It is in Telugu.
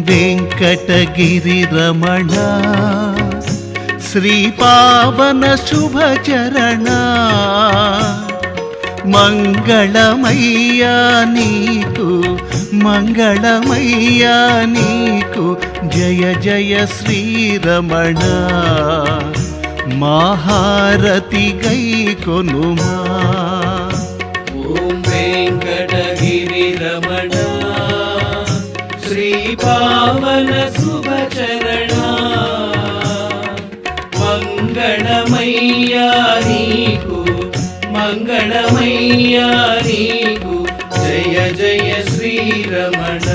వెంకటగిరి రమణ శ్రీ పావన శుభచరణ మంగళమయ్యా నీకు మంగళమయ్యా నీకు జయ జయ శ్రీరమణ మహారతి గై కొనుమా. ఓం వెంకటగిరి రమణ శ్రీ పావన శుభచరణ మంగళమయ్యా నీకు మంగళమయ్యా నీకు జయ జయ శ్రీరమణ.